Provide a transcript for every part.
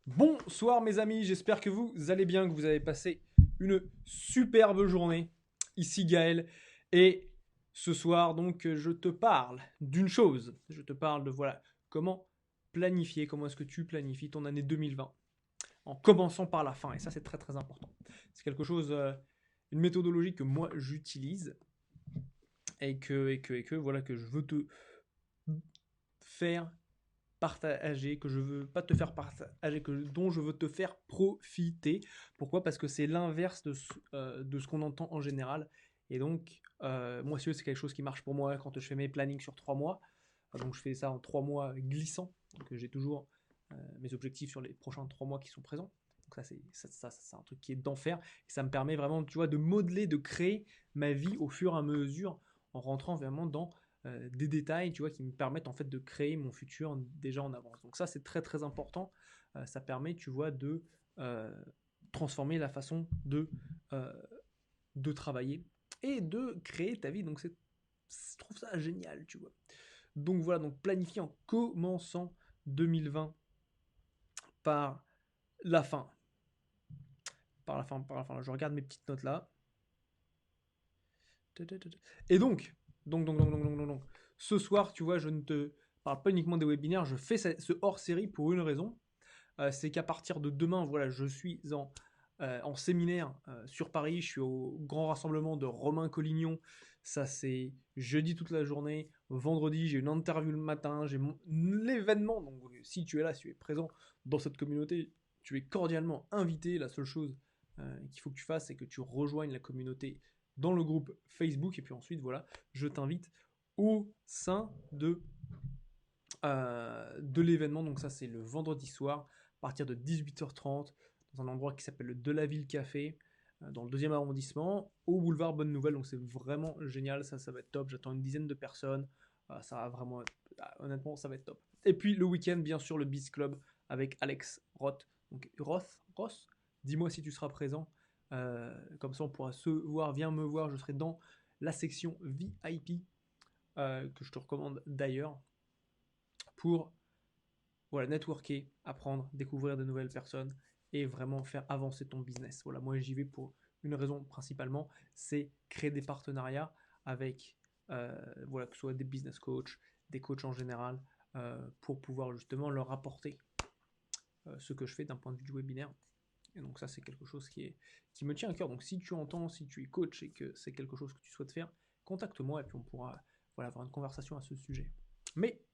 Bonsoir mes amis, j'espère que vous allez bien, que vous avez passé une superbe journée. Ici Gaël et ce soir donc je te parle d'une chose. Je te parle de voilà comment planifier, comment est-ce que tu planifies ton année 2020 en commençant par la fin et ça c'est très très important. C'est quelque chose, une méthodologie que moi j'utilise et que voilà que je veux te faire partager, que je veux pas te faire partager, dont je veux te faire profiter. Pourquoi? Parce que c'est l'inverse de ce qu'on entend en général. Et donc, moi, si c'est quelque chose qui marche pour moi quand je fais mes plannings sur 3 mois. Donc, je fais ça en 3 mois glissants. Donc, j'ai toujours mes objectifs sur les prochains 3 mois qui sont présents. Donc, c'est un truc qui est d'enfer. Et ça me permet vraiment, tu vois, de modeler, de créer ma vie au fur et à mesure en rentrant vraiment dans des détails, tu vois, qui me permettent en fait de créer mon futur déjà en avance. Donc ça, c'est très très important. Ça permet, tu vois, de euh, transformer la façon euh, de travailler et de créer ta vie. Donc je trouve ça génial, tu vois. Donc voilà, donc planifier en commençant 2020 par la fin. Par la fin. Je regarde mes petites notes là. Et donc, ce soir, tu vois, je ne te parle pas uniquement des webinaires, je fais ce hors-série pour une raison, c'est qu'à partir de demain, voilà, je suis en séminaire sur Paris, je suis au grand rassemblement de Romain Collignon, ça c'est jeudi toute la journée, vendredi j'ai une interview le matin, j'ai l'événement, donc si tu es là, si tu es présent dans cette communauté, tu es cordialement invité, la seule chose qu'il faut que tu fasses, c'est que tu rejoignes la communauté dans le groupe Facebook, et puis ensuite, voilà, je t'invite au sein de l'événement. Donc ça, c'est le vendredi soir, à partir de 18h30, dans un endroit qui s'appelle le De la Ville Café, dans le 2e arrondissement, au boulevard Bonne Nouvelle. Donc c'est vraiment génial, ça va être top. J'attends une dizaine de personnes. Ça va vraiment honnêtement, ça va être top. Et puis le week-end, bien sûr, le Beast Club avec Alex Roth. Donc Ross, dis-moi si tu seras présent. Comme ça, on pourra se voir. Viens me voir, je serai dans la section VIP, que je te recommande d'ailleurs, pour voilà, networker, apprendre, découvrir de nouvelles personnes et vraiment faire avancer ton business. Voilà, moi j'y vais pour une raison principalement, c'est créer des partenariats avec, voilà, que ce soit des business coachs, des coachs en général, pour pouvoir justement leur apporter ce que je fais d'un point de vue du webinaire. Et donc ça, c'est quelque chose qui me tient à cœur. Donc si tu entends, si tu es coach et que c'est quelque chose que tu souhaites faire, contacte-moi et puis on pourra voilà, avoir une conversation à ce sujet. Mais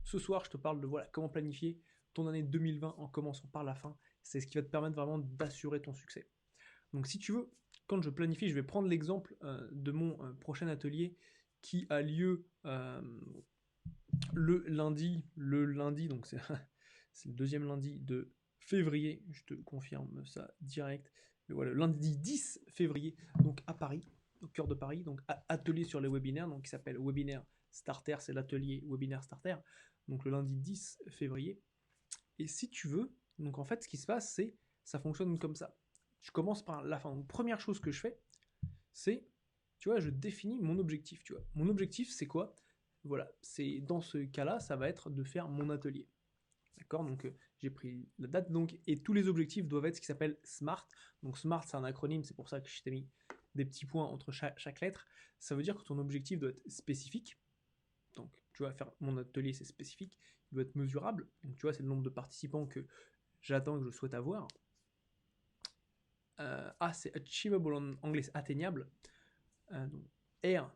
ce soir, je te parle de voilà, comment planifier ton année 2020 en commençant par la fin. C'est ce qui va te permettre vraiment d'assurer ton succès. Donc si tu veux, quand je planifie, je vais prendre l'exemple de mon prochain atelier qui a lieu le lundi, donc c'est c'est le deuxième lundi de février, je te confirme ça direct. Mais voilà, le lundi 10 février, donc à Paris, au cœur de Paris, donc atelier sur les webinaires, donc qui s'appelle Webinaire Starter, c'est l'atelier Webinaire Starter, donc le lundi 10 février. Et si tu veux, donc en fait, ce qui se passe, c'est ça fonctionne comme ça. Je commence par la fin. Donc, première chose que je fais, c'est, tu vois, je définis mon objectif. Tu vois, mon objectif, c'est quoi? Voilà, c'est dans ce cas-là, ça va être de faire mon atelier. D'accord. Donc j'ai pris la date donc et tous les objectifs doivent être ce qui s'appelle SMART. Donc SMART c'est un acronyme, c'est pour ça que je t'ai mis des petits points entre chaque lettre. Ça veut dire que ton objectif doit être spécifique. Donc tu vas faire mon atelier, c'est spécifique. Il doit être mesurable. Donc tu vois, c'est le nombre de participants que j'attends, que je souhaite avoir. C'est achievable en anglais, c'est atteignable. Donc, R,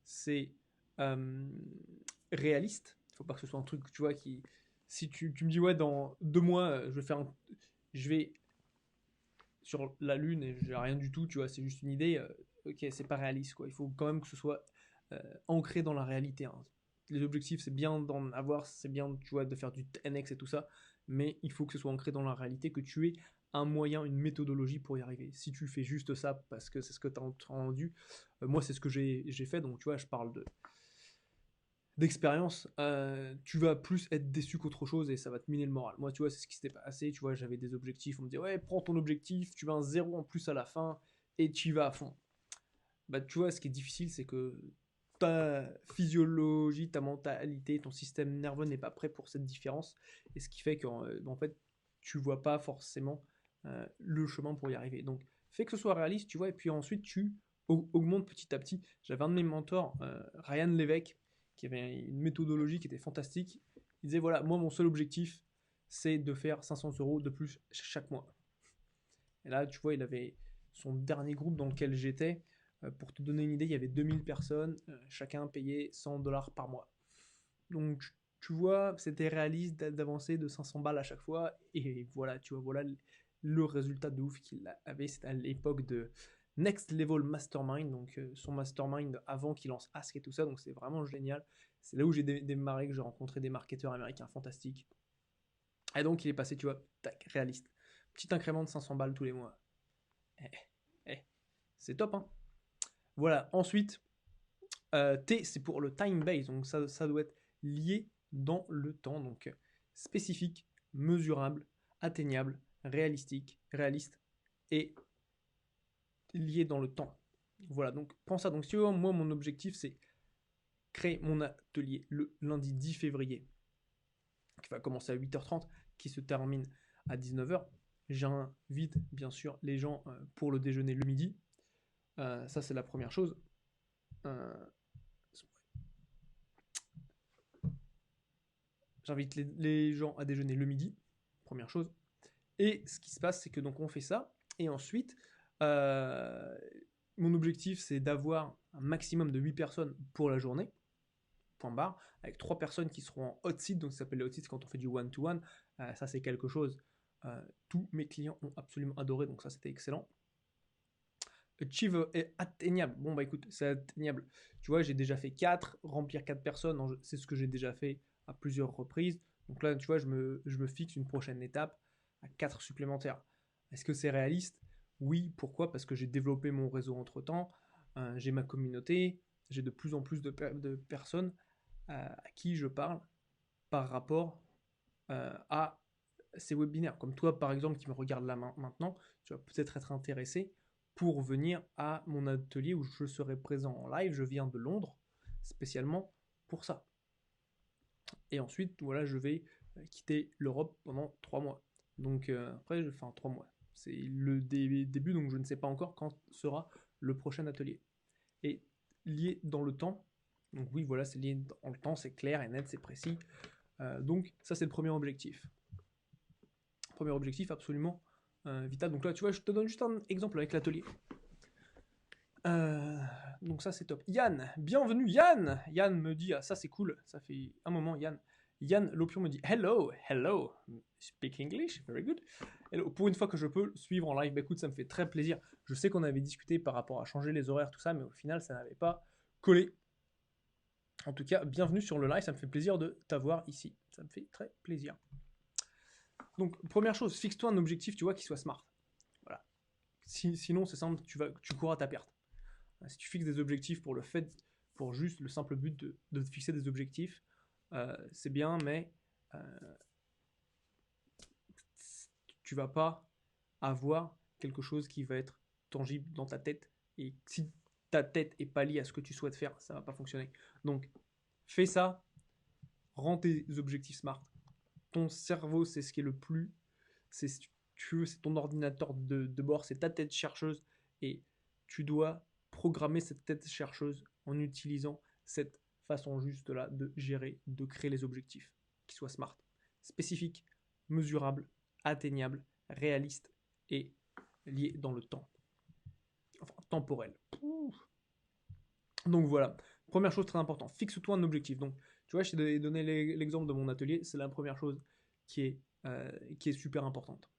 c'est euh, réaliste. Il ne faut pas que ce soit un truc, tu vois, qui. Si tu me dis, ouais, dans 2 mois, je vais sur la Lune et j'ai rien du tout, tu vois, c'est juste une idée, ok, c'est pas réaliste, quoi. Il faut quand même que ce soit ancré dans la réalité, hein. Les objectifs, c'est bien d'en avoir, c'est bien, tu vois, de faire du 10x et tout ça, mais il faut que ce soit ancré dans la réalité, que tu aies un moyen, une méthodologie pour y arriver. Si tu fais juste ça parce que c'est ce que tu as entendu, moi c'est ce que j'ai fait, donc tu vois, je parle d'expérience, tu vas plus être déçu qu'autre chose et ça va te miner le moral. Moi, tu vois, c'est ce qui s'était passé, tu vois, j'avais des objectifs, on me disait, ouais, prends ton objectif, tu as un zéro en plus à la fin et tu y vas à fond. Bah, tu vois, ce qui est difficile, c'est que ta physiologie, ta mentalité, ton système nerveux n'est pas prêt pour cette différence et ce qui fait qu'en en fait, tu vois pas forcément le chemin pour y arriver. Donc, fais que ce soit réaliste, tu vois, et puis ensuite, tu augmentes petit à petit. J'avais un de mes mentors, Ryan Lévesque, qui avait une méthodologie qui était fantastique. Il disait, voilà, moi, mon seul objectif, c'est de faire 500 € de plus chaque mois. Et là, tu vois, il avait son dernier groupe dans lequel j'étais. Pour te donner une idée, il y avait 2000 personnes, chacun payait 100 $ par mois. Donc, tu vois, c'était réaliste d'avancer de 500 balles à chaque fois. Et voilà, tu vois, voilà le résultat de ouf qu'il avait. C'était à l'époque de Next Level Mastermind, donc son mastermind avant qu'il lance Ask et tout ça. Donc, c'est vraiment génial. C'est là où j'ai démarré, que j'ai rencontré des marketeurs américains fantastiques. Et donc, il est passé, tu vois, tac, réaliste. Petit incrément de 500 balles tous les mois. C'est top, hein. Voilà, ensuite, T, c'est pour le time base. Donc, ça doit être lié dans le temps. Donc, spécifique, mesurable, atteignable, réaliste et lié dans le temps. Voilà, donc pense à. Donc, si tu veux, moi, mon objectif, c'est créer mon atelier le lundi 10 février, qui va commencer à 8h30, qui se termine à 19h. J'invite, bien sûr, les gens pour le déjeuner le midi. Ça, c'est la première chose. J'invite les gens à déjeuner le midi, première chose. Et ce qui se passe, c'est que donc on fait ça. Et ensuite, mon objectif, c'est d'avoir un maximum de 8 personnes pour la journée, point barre, avec 3 personnes qui seront en hot seat. Donc ça s'appelle le hot seat, quand on fait du one-to-one. Ça, c'est quelque chose, tous mes clients ont absolument adoré, donc ça, c'était excellent. Achieve est atteignable. Bon, bah écoute, c'est atteignable. Tu vois, j'ai déjà fait 4, remplir 4 personnes, c'est ce que j'ai déjà fait à plusieurs reprises. Donc là, tu vois, je me fixe une prochaine étape à 4 supplémentaires. Est-ce que c'est réaliste? Oui, pourquoi? Parce que j'ai développé mon réseau entre-temps, j'ai ma communauté, j'ai de plus en plus de personnes à qui je parle par rapport à ces webinaires. Comme toi, par exemple, qui me regarde là maintenant, tu vas peut-être être intéressé pour venir à mon atelier où je serai présent en live. Je viens de Londres, spécialement pour ça. Et ensuite, voilà, je vais quitter l'Europe pendant 3 mois. Donc après, enfin 3 mois. C'est le début, donc je ne sais pas encore quand sera le prochain atelier. Et lié dans le temps, donc oui, voilà, c'est lié dans le temps, c'est clair et net, c'est précis. Donc ça, c'est le premier objectif. Premier objectif absolument vital. Donc là, tu vois, je te donne juste un exemple avec l'atelier. Donc ça, c'est top. Yann, bienvenue Yann. Yann me dit, ah ça c'est cool, ça fait un moment Yann. Yann Lopion me dit, hello, speak English, very good. Hello. Pour une fois que je peux suivre en live, bah, écoute, ça me fait très plaisir. Je sais qu'on avait discuté par rapport à changer les horaires, tout ça, mais au final, ça n'avait pas collé. En tout cas, bienvenue sur le live, ça me fait plaisir de t'avoir ici. Ça me fait très plaisir. Donc, première chose, fixe-toi un objectif, tu vois, qui soit smart. Voilà. Sinon, c'est simple, tu cours à ta perte. Si tu fixes des objectifs pour juste le simple but de te fixer des objectifs, c'est bien, mais tu vas pas avoir quelque chose qui va être tangible dans ta tête. Et si ta tête est pas liée à ce que tu souhaites faire, ça va pas fonctionner. Donc, fais ça, rends tes objectifs smart. Ton cerveau, c'est ce qui est le plus, c'est ton ordinateur de bord, c'est ta tête chercheuse, et tu dois programmer cette tête chercheuse en utilisant cette façon juste là de gérer, de créer les objectifs qui soient smart, spécifiques, mesurables, atteignables, réalistes et liés dans le temps, enfin temporel. Donc voilà, première chose très importante, fixe-toi un objectif. Donc tu vois, je t'ai donné l'exemple de mon atelier, c'est la première chose qui est super importante.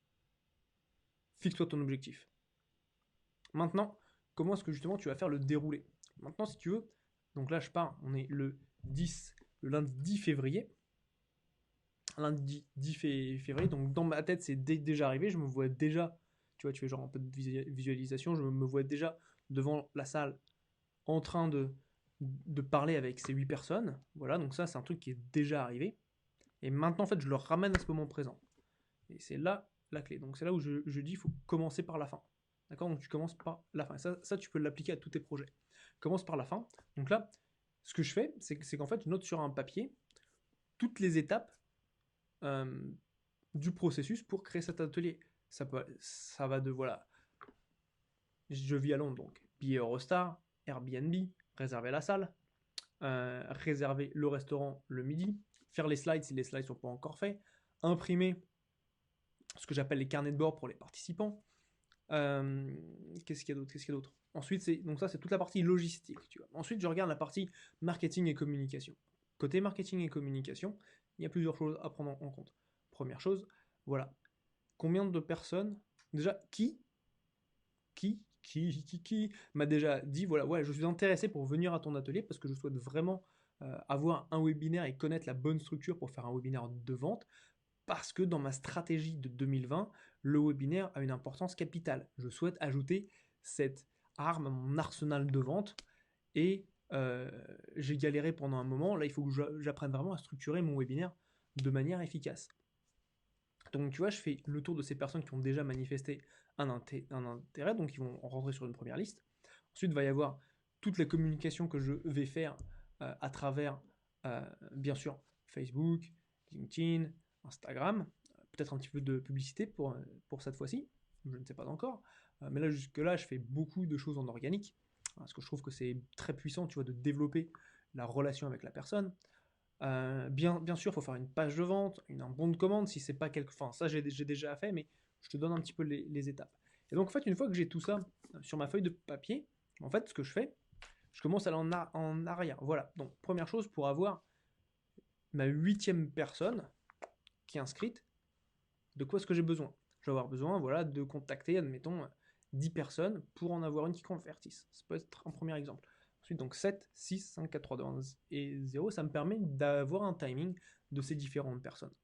Fixe-toi ton objectif. Maintenant, comment est-ce que justement tu vas faire le déroulé? Maintenant, si tu veux, donc là je pars, on est le lundi 10 février. Lundi 10 février, donc dans ma tête c'est déjà arrivé, je me vois déjà, tu vois, tu fais genre un peu de visualisation, je me vois déjà devant la salle en train de parler avec ces 8 personnes. Voilà, donc ça c'est un truc qui est déjà arrivé. Et maintenant en fait je le ramène à ce moment présent. Et c'est là la clé. Donc c'est là où je dis il faut commencer par la fin. D'accord? Donc tu commences par la fin. Et ça tu peux l'appliquer à tous tes projets. Commence par la fin. Donc là, ce que je fais, c'est qu'en fait je note sur un papier toutes les étapes du processus pour créer cet atelier. Ça va de, voilà, je vis à Londres, donc billet Eurostar, Airbnb, réserver la salle, réserver le restaurant le midi, faire les slides si les slides ne sont pas encore faits, imprimer ce que j'appelle les carnets de bord pour les participants. Qu'est-ce qu'il y a d'autre? Ensuite, donc ça, c'est toute la partie logistique. Tu vois. Ensuite, je regarde la partie marketing et communication. Côté marketing et communication, il y a plusieurs choses à prendre en compte. Première chose, voilà. Combien de personnes, déjà, qui m'a déjà dit, voilà, ouais, je suis intéressé pour venir à ton atelier parce que je souhaite vraiment avoir un webinaire et connaître la bonne structure pour faire un webinaire de vente, parce que dans ma stratégie de 2020, le webinaire a une importance capitale. Je souhaite ajouter cette arme à mon arsenal de vente et j'ai galéré pendant un moment. Là, il faut que j'apprenne vraiment à structurer mon webinaire de manière efficace. Donc, tu vois, je fais le tour de ces personnes qui ont déjà manifesté un intérêt, donc ils vont rentrer sur une première liste. Ensuite, il va y avoir toute la communication que je vais faire à travers, bien sûr, Facebook, LinkedIn, Instagram, peut-être un petit peu de publicité pour cette fois-ci, je ne sais pas encore. Mais là, jusque-là, je fais beaucoup de choses en organique, parce que je trouve que c'est très puissant, tu vois, de développer la relation avec la personne. Bien sûr, il faut faire une page de vente, un bon de commande, si c'est pas quelque... Enfin, ça, j'ai déjà fait, mais je te donne un petit peu les étapes. Et donc, en fait, une fois que j'ai tout ça sur ma feuille de papier, en fait, ce que je fais, je commence à aller en arrière. Voilà. Donc, première chose, pour avoir ma 8e personne qui est inscrite, de quoi est-ce que j'ai besoin? Je vais avoir besoin, voilà, de contacter, admettons, 10 personnes pour en avoir une qui convertisse. Ça peut être un premier exemple. Ensuite, donc 7, 6, 5, 4, 3, 2, 1 et 0, ça me permet d'avoir un timing de ces différentes personnes.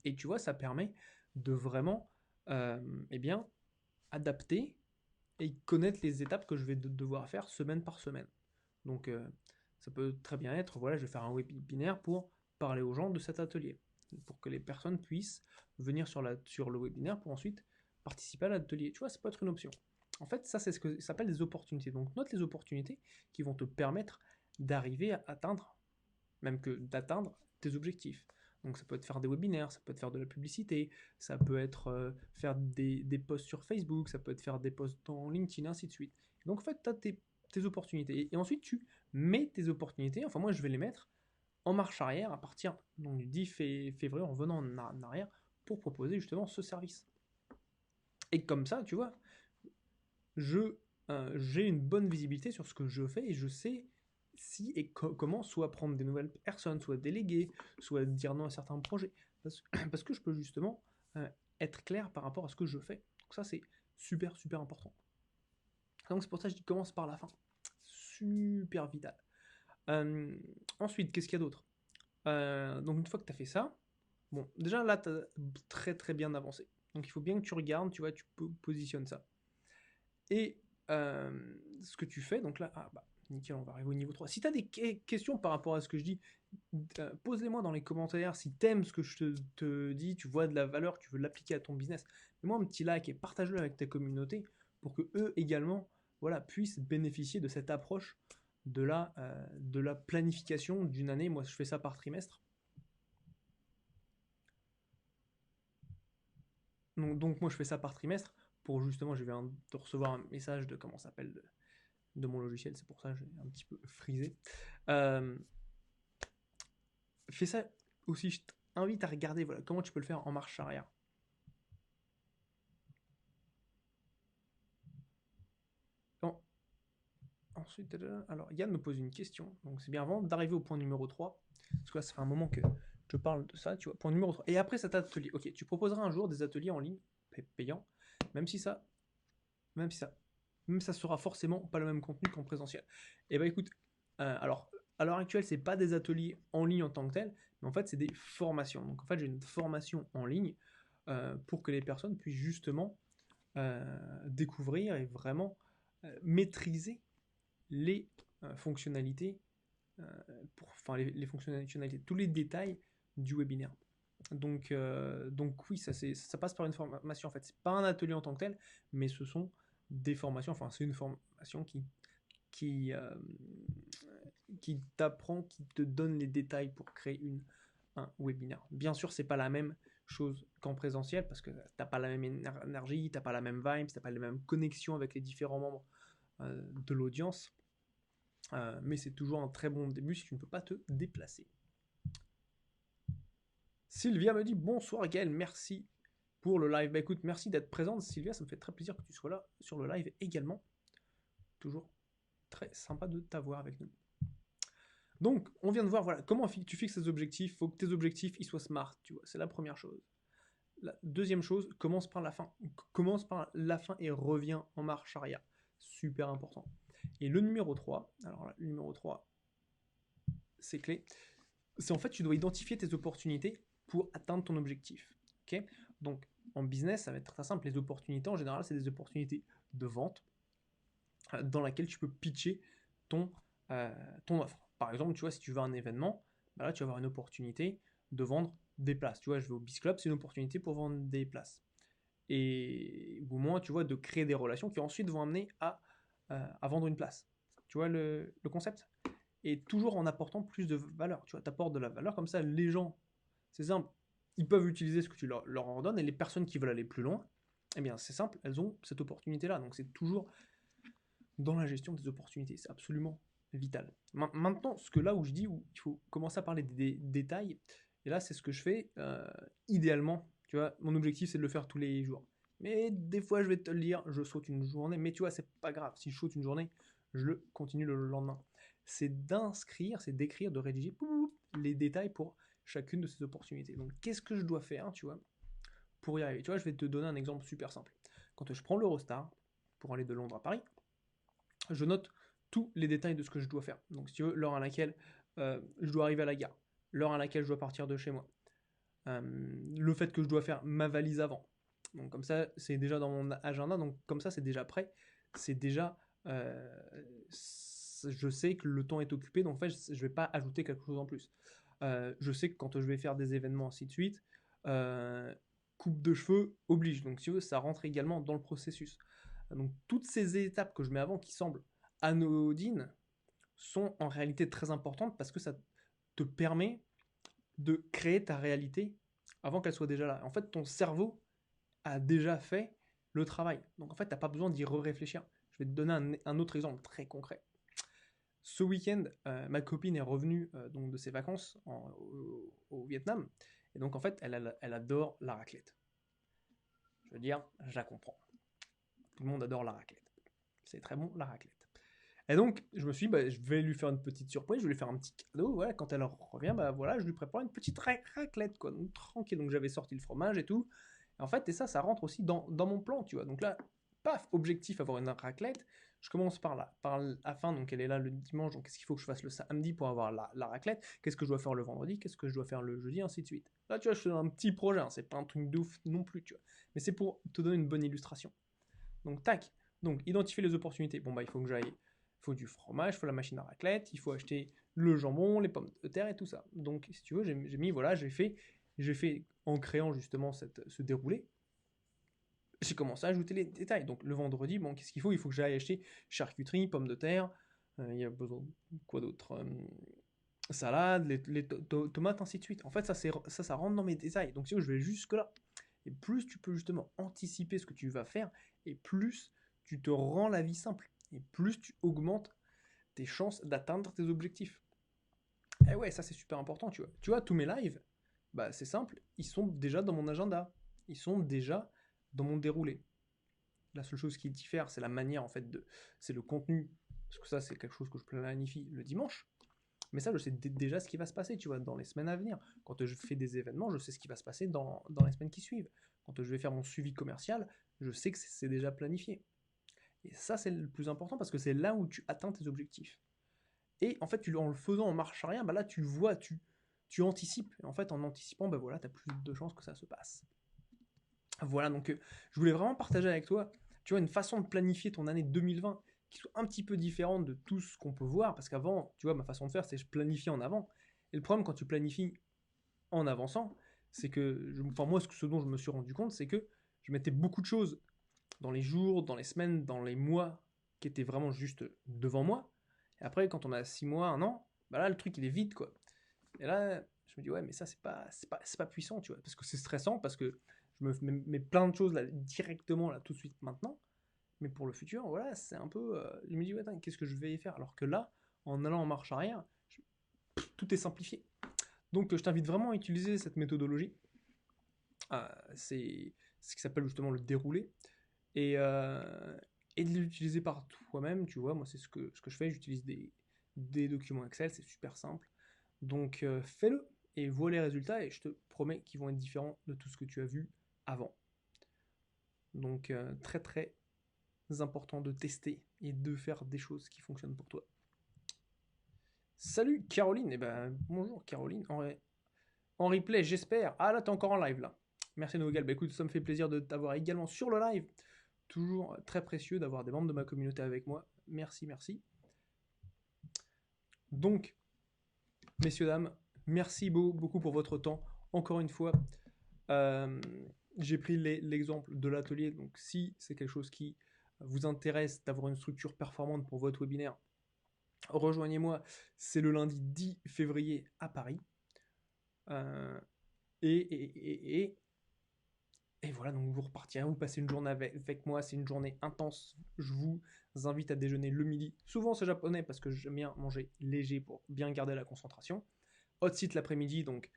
Et tu vois, ça permet de vraiment eh bien, adapter et connaître les étapes que je vais devoir faire semaine par semaine. Donc, ça peut très bien être, voilà, je vais faire un webinaire pour parler aux gens de cet atelier, pour que les personnes puissent venir sur le webinaire pour ensuite participer à l'atelier. Tu vois, ça peut être une option. En fait, ça, c'est ce que ça s'appelle des opportunités. Donc, note les opportunités qui vont te permettre d'arriver à atteindre, même que d'atteindre tes objectifs. Donc, ça peut être faire des webinaires, ça peut être faire de la publicité, ça peut être faire des posts sur Facebook, ça peut être faire des posts dans LinkedIn, ainsi de suite. Donc, en fait, tu as tes opportunités. Et ensuite, tu mets tes opportunités, enfin, moi, je vais les mettre en marche arrière à partir donc, du 10 février, en venant en arrière pour proposer justement ce service. Et comme ça, tu vois, j'ai une bonne visibilité sur ce que je fais et je sais si et comment soit prendre des nouvelles personnes, soit déléguer, soit dire non à certains projets. Parce que je peux justement être clair par rapport à ce que je fais. Donc ça, c'est super, super important. Donc c'est pour ça que je dis commence par la fin. Super vital. Ensuite, qu'est-ce qu'il y a d'autre? Donc une fois que tu as fait ça, bon, déjà là, tu as très très bien avancé. Donc il faut bien que tu regardes, tu vois, tu positionnes ça. Et ce que tu fais, donc là, nickel, on va arriver au niveau 3. Si tu as des questions par rapport à ce que je dis, pose-les-moi dans les commentaires. Si tu aimes ce que je te dis, tu vois de la valeur, tu veux l'appliquer à ton business, mets-moi un petit like et partage-le avec ta communauté pour que eux également voilà, puissent bénéficier de cette approche de la planification d'une année. Moi, je fais ça par trimestre. Donc moi, je fais ça par trimestre pour justement, je viens de recevoir un message de comment ça s'appelle de mon logiciel, c'est pour ça que j'ai un petit peu frisé. Fais ça aussi, je t'invite à regarder voilà, comment tu peux le faire en marche arrière. Ensuite, alors Yann me pose une question, donc c'est bien avant d'arriver au point numéro 3, parce que là ça fait un moment que je parle de ça, tu vois, point numéro 3. Et après cet atelier, ok, tu proposeras un jour des ateliers en ligne payants, même si ça sera forcément pas le même contenu qu'en présentiel. Et bah écoute, alors à l'heure actuelle, c'est pas des ateliers en ligne en tant que tel, mais en fait c'est des formations. Donc en fait j'ai une formation en ligne pour que les personnes puissent justement découvrir et vraiment maîtriser les fonctionnalités, les fonctionnalités, tous les détails du webinaire. Donc oui, ça passe par une formation en fait. C'est pas un atelier en tant que tel, mais ce sont des formations. Enfin, c'est une formation qui t'apprend, qui te donne les détails pour créer un webinaire. Bien sûr, c'est pas la même chose qu'en présentiel, parce que t'as pas la même énergie, t'as pas la même vibe, t'as pas la même connexion avec les différents membres de l'audience. Mais c'est toujours un très bon début si tu ne peux pas te déplacer. Sylvia me dit bonsoir Gaël, merci pour le live. Bah écoute, merci d'être présente Sylvia, ça me fait très plaisir que tu sois là sur le live également. Toujours très sympa de t'avoir avec nous. Donc, on vient de voir voilà, comment tu fixes tes objectifs. Il faut que tes objectifs ils soient smart, tu vois, c'est la première chose. La deuxième chose, commence par la fin. Commence par la fin et reviens en marche arrière. Super important. Et le numéro 3, alors là, le numéro 3, c'est clé. C'est en fait, tu dois identifier tes opportunités pour atteindre ton objectif. Okay, donc, en business, ça va être très simple. Les opportunités, en général, c'est des opportunités de vente dans laquelle tu peux pitcher ton offre. Par exemple, tu vois, si tu veux un événement, bah là, tu vas avoir une opportunité de vendre des places. Tu vois, je vais au Biz Club, c'est une opportunité pour vendre des places. Et au moins, tu vois, de créer des relations qui ensuite vont amener à vendre une place. Tu vois le concept? Et toujours en apportant plus de valeur. Tu vois, tu apportes de la valeur, comme ça, les gens, c'est simple, ils peuvent utiliser ce que tu leur en donnes, et les personnes qui veulent aller plus loin, eh bien, c'est simple, elles ont cette opportunité-là. Donc, c'est toujours dans la gestion des opportunités. C'est absolument vital. Maintenant, ce que là où je dis, où il faut commencer à parler des détails, et là, c'est ce que je fais. Idéalement, tu vois, mon objectif, c'est de le faire tous les jours. Mais des fois, je vais te le dire, je saute une journée, mais tu vois, c'est pas grave. Si je saute une journée, je le continue le lendemain. C'est d'inscrire, c'est d'écrire, de rédiger les détails pour chacune de ces opportunités. Donc, qu'est-ce que je dois faire, tu vois, pour y arriver? Tu vois, je vais te donner un exemple super simple. Quand je prends l'Eurostar pour aller de Londres à Paris, je note tous les détails de ce que je dois faire. Donc, si tu veux, l'heure à laquelle je dois arriver à la gare, l'heure à laquelle je dois partir de chez moi, le fait que je dois faire ma valise avant. Donc, comme ça, c'est déjà dans mon agenda. Donc, comme ça, c'est déjà prêt. C'est déjà. Je sais que le temps est occupé. Donc, en fait, je ne vais pas ajouter quelque chose en plus. Je sais que quand je vais faire des événements, ainsi de suite, coupe de cheveux oblige. Donc, si tu veux, ça rentre également dans le processus. Donc toutes ces étapes que je mets avant qui semblent anodines sont en réalité très importantes parce que ça te permet de créer ta réalité avant qu'elle soit déjà là. En fait, ton cerveau a déjà fait le travail. Donc en fait, tu n'as pas besoin d'y réfléchir. Je vais te donner un autre exemple très concret. Ce week-end, ma copine est revenue donc de ses vacances au Vietnam. Et donc en fait, elle adore la raclette. Je veux dire, je la comprends. Tout le monde adore la raclette. C'est très bon, la raclette. Et donc, je me suis dit, bah, je vais lui faire une petite surprise, je vais lui faire un petit cadeau. Voilà, quand elle revient, bah voilà, je lui prépare une petite raclette, quoi. Donc, tranquille. Donc, j'avais sorti le fromage et tout. Et en fait, et ça rentre aussi dans mon plan, tu vois. Donc là, paf, objectif, avoir une raclette. Je commence par là, par la fin. Donc, elle est là le dimanche. Donc, qu'est-ce qu'il faut que je fasse le samedi pour avoir la raclette? Qu'est-ce que je dois faire le vendredi? Qu'est-ce que je dois faire le jeudi? Ainsi de suite. Là, tu vois, je fais un petit projet. Hein, c'est pas un truc de ouf non plus, tu vois. Mais c'est pour te donner une bonne illustration. Donc, tac. Donc, identifier les opportunités. Bon, bah, il faut que j'aille. Il faut du fromage, il faut la machine à raclette, il faut acheter le jambon, les pommes de terre et tout ça. Donc, si tu veux, j'ai mis, voilà, j'ai fait en créant justement ce déroulé, j'ai commencé à ajouter les détails. Donc, le vendredi, bon, qu'est-ce qu'il faut? Il faut que j'aille acheter charcuterie, pommes de terre, il y a besoin de quoi d'autre? Salade, les tomates, ainsi de suite. En fait, ça rentre dans mes détails. Donc, si tu veux, je vais jusque-là. Et plus tu peux justement anticiper ce que tu vas faire, et plus tu te rends la vie simple. Et plus tu augmentes tes chances d'atteindre tes objectifs. Et ouais, ça c'est super important, tu vois. Tu vois, tous mes lives, bah c'est simple, ils sont déjà dans mon agenda. Ils sont déjà dans mon déroulé. La seule chose qui diffère, c'est la manière en fait c'est le contenu. Parce que ça, c'est quelque chose que je planifie le dimanche. Mais ça, je sais déjà ce qui va se passer, tu vois, dans les semaines à venir. Quand je fais des événements, je sais ce qui va se passer dans les semaines qui suivent. Quand je vais faire mon suivi commercial, je sais que c'est déjà planifié. Et ça, c'est le plus important parce que c'est là où tu atteins tes objectifs. Et en fait, en le faisant en marche arrière, bah là, tu vois, tu anticipes. Et en fait, en anticipant, bah voilà, tu as plus de chances que ça se passe. Voilà, donc je voulais vraiment partager avec toi, tu vois, une façon de planifier ton année 2020 qui soit un petit peu différente de tout ce qu'on peut voir. Parce qu'avant, tu vois, ma façon de faire, c'est je planifie en avant. Et le problème, quand tu planifies en avançant, c'est que, enfin, moi, ce dont je me suis rendu compte, c'est que je mettais beaucoup de choses dans les jours, dans les semaines, dans les mois qui étaient vraiment juste devant moi. Et après, quand on a 6 mois, 1 an, bah là, le truc, il est vide, quoi. Et là, Je me dis, ouais, mais ça, c'est pas puissant, tu vois, parce que c'est stressant, parce que je mets plein de choses là, directement, là, tout de suite, maintenant. Mais pour le futur, voilà, c'est un peu. Je me dis, ouais, attends, qu'est-ce que je vais y faire? Alors que là, en allant en marche arrière, tout est simplifié. Donc, je t'invite vraiment à utiliser cette méthodologie. C'est ce qui s'appelle justement le déroulé. Et, euh, et de l'utiliser par toi-même, tu vois. Moi, c'est ce que je fais. J'utilise des documents Excel, c'est super simple. Donc, fais-le et vois les résultats. Et je te promets qu'ils vont être différents de tout ce que tu as vu avant. Donc, très très important de tester et de faire des choses qui fonctionnent pour toi. Salut Caroline, bonjour Caroline, en replay j'espère. Ah là t'es encore en live là. Merci Nogal, écoute ça me fait plaisir de t'avoir également sur le live. Toujours très précieux d'avoir des membres de ma communauté avec moi. Merci, merci. Donc, messieurs, dames, merci beaucoup pour votre temps. Encore une fois, j'ai pris l'exemple de l'atelier. Donc si c'est quelque chose qui vous intéresse d'avoir une structure performante pour votre webinaire, rejoignez-moi, c'est le lundi 10 février à Paris. Et voilà, donc vous repartirez, vous passez une journée avec moi, c'est une journée intense. Je vous invite à déjeuner le midi. Souvent c'est japonais parce que j'aime bien manger léger pour bien garder la concentration. Hot site l'après-midi, donc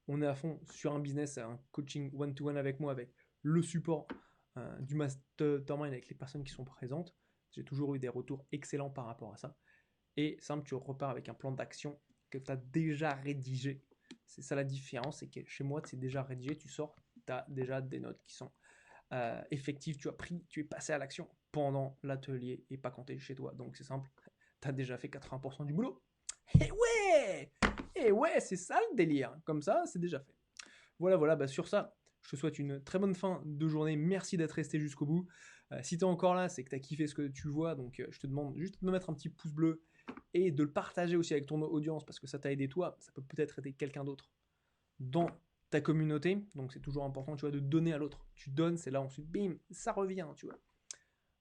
on est à fond sur un business, un coaching one-to-one avec moi, avec le support du mastermind avec les personnes qui sont présentes. J'ai toujours eu des retours excellents par rapport à ça. Et simple, tu repars avec un plan d'action que tu as déjà rédigé. C'est ça la différence, c'est que chez moi, c'est déjà rédigé, tu sors, tu as déjà des notes qui sont effectives, tu as pris, tu es passé à l'action pendant l'atelier et pas quand tu es chez toi. Donc c'est simple, tu as déjà fait 80% du boulot. Et ouais, c'est ça le délire. Comme ça, c'est déjà fait. Voilà, sur ça, je te souhaite une très bonne fin de journée. Merci d'être resté jusqu'au bout. Si tu es encore là, c'est que tu as kiffé ce que tu vois. Donc je te demande juste de me mettre un petit pouce bleu et de le partager aussi avec ton audience parce que ça t'a aidé toi, ça peut peut-être aider quelqu'un d'autre dans ta communauté. Donc c'est toujours important, tu vois, de donner à l'autre. Tu donnes, c'est là ensuite, bim, ça revient, tu vois.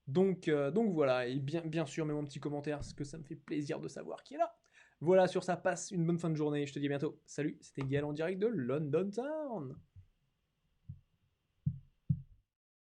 Donc voilà, et bien sûr, mets-moi un petit commentaire, parce que ça me fait plaisir de savoir qui est là. Voilà, sur ça, passe une bonne fin de journée. Je te dis à bientôt. Salut, c'était Gaël en direct de London Town.